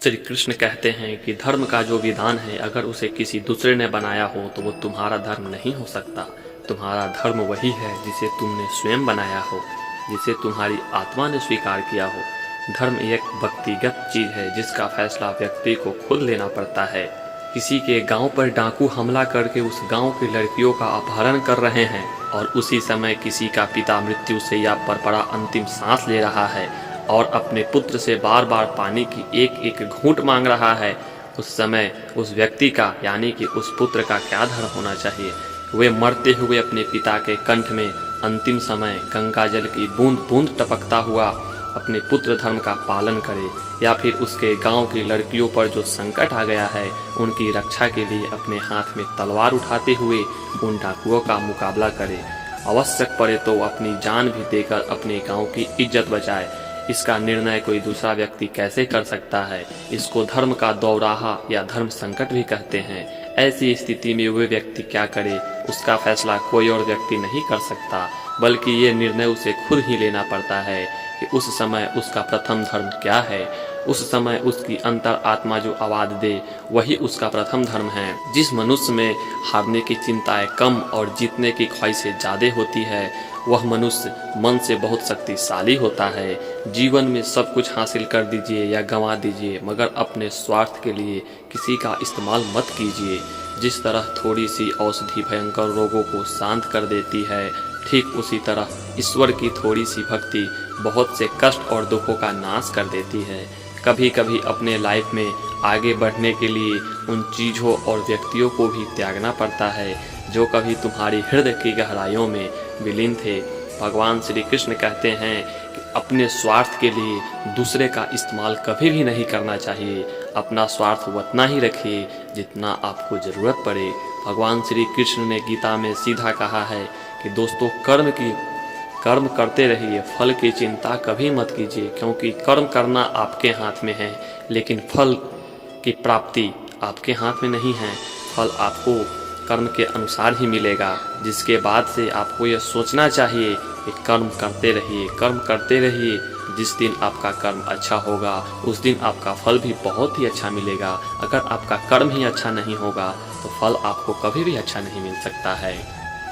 श्री कृष्ण कहते हैं कि धर्म का जो विधान है अगर उसे किसी दूसरे ने बनाया हो तो वो तुम्हारा धर्म नहीं हो सकता। तुम्हारा धर्म वही है जिसे तुमने स्वयं बनाया हो, जिसे तुम्हारी आत्मा ने स्वीकार किया हो। धर्म एक व्यक्तिगत चीज है जिसका फैसला व्यक्ति को खुद लेना पड़ता है। किसी के गांव पर डाकू हमला करके उस गांव की लड़कियों का अपहरण कर रहे हैं और उसी समय किसी का पिता मृत्यु शैया पर पड़ा अंतिम सांस ले रहा है और अपने पुत्र से बार बार पानी की एक एक घूंट मांग रहा है, उस समय उस व्यक्ति का यानी कि उस पुत्र का क्या धर्म होना चाहिए? वे मरते हुए अपने पिता के कंठ में अंतिम समय गंगा जल की बूंद बूंद टपकता हुआ अपने पुत्र धर्म का पालन करे, या फिर उसके गांव की लड़कियों पर जो संकट आ गया है उनकी रक्षा के लिए अपने हाथ में तलवार उठाते हुए उन डाकुओं का मुकाबला करे, आवश्यक पड़े तो अपनी जान भी देकर अपने गांव की इज्जत बचाए। इसका निर्णय कोई दूसरा व्यक्ति कैसे कर सकता है? इसको धर्म का दौराहा या धर्म संकट भी कहते हैं। ऐसी स्थिति में वे व्यक्ति क्या करे, उसका फैसला कोई और व्यक्ति नहीं कर सकता, बल्कि ये निर्णय उसे खुद ही लेना पड़ता है कि उस समय उसका प्रथम धर्म क्या है। उस समय उसकी अंतर आत्मा जो आवाज दे वही उसका प्रथम धर्म है। जिस मनुष्य में हारने की चिंताएं कम और जीतने की ख्वाहिशें ज्यादा होती है वह मनुष्य मन से बहुत शक्तिशाली होता है। जीवन में सब कुछ हासिल कर दीजिए या गंवा दीजिए, मगर अपने स्वार्थ के लिए किसी का इस्तेमाल मत कीजिए। जिस तरह थोड़ी सी औषधि भयंकर रोगों को शांत कर देती है, ठीक उसी तरह ईश्वर की थोड़ी सी भक्ति बहुत से कष्ट और दुखों का नाश कर देती है। कभी कभी अपने लाइफ में आगे बढ़ने के लिए उन चीज़ों और व्यक्तियों को भी त्यागना पड़ता है जो कभी तुम्हारी हृदय की गहराइयों में विलीन थे। भगवान श्री कृष्ण कहते हैं कि अपने स्वार्थ के लिए दूसरे का इस्तेमाल कभी भी नहीं करना चाहिए। अपना स्वार्थ उतना ही रखिए जितना आपको ज़रूरत पड़े। भगवान श्री कृष्ण ने गीता में सीधा कहा है कि दोस्तों कर्म करते रहिए, फल की चिंता कभी मत कीजिए, क्योंकि कर्म करना आपके हाथ में है लेकिन फल की प्राप्ति आपके हाथ में नहीं है। फल आपको कर्म के अनुसार ही मिलेगा, जिसके बाद से आपको यह सोचना चाहिए कि कर्म करते रहिए। जिस दिन आपका कर्म अच्छा होगा उस दिन आपका फल भी बहुत ही अच्छा मिलेगा। अगर आपका कर्म ही अच्छा नहीं होगा तो फल आपको कभी भी अच्छा नहीं मिल सकता है।